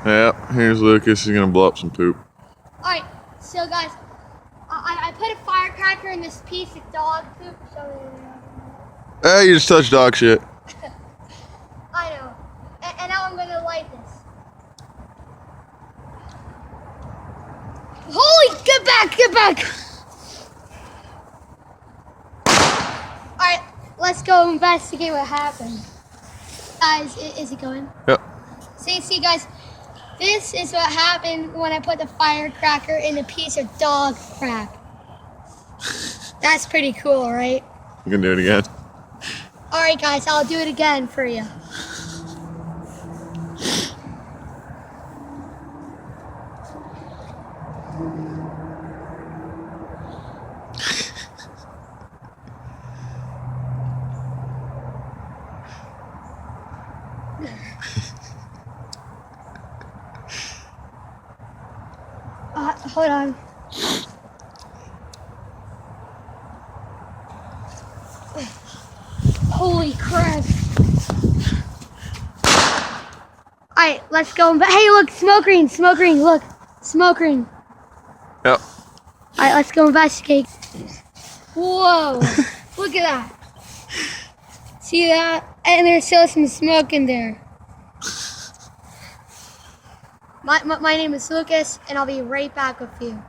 Yeah, here's Lucas. He's gonna blow up some poop. Alright, so guys, I put a firecracker in this piece of dog poop. Hey, you just touched dog shit. I know. And now I'm gonna light this. Holy, get back, get back! Alright, let's go investigate what happened. Guys, is it going? Yep. See guys, this is what happened when I put the firecracker in a piece of dog crap. That's pretty cool, right? You can do it again. Alright guys, I'll do it again for you. Hold on. Holy crap. Alright, let's go. Hey, look, smoke ring, look. Smoke ring. Yep. Alright, let's go investigate. Whoa, look at that. See that? And there's still some smoke in there. My name is Lucas, and I'll be right back with you.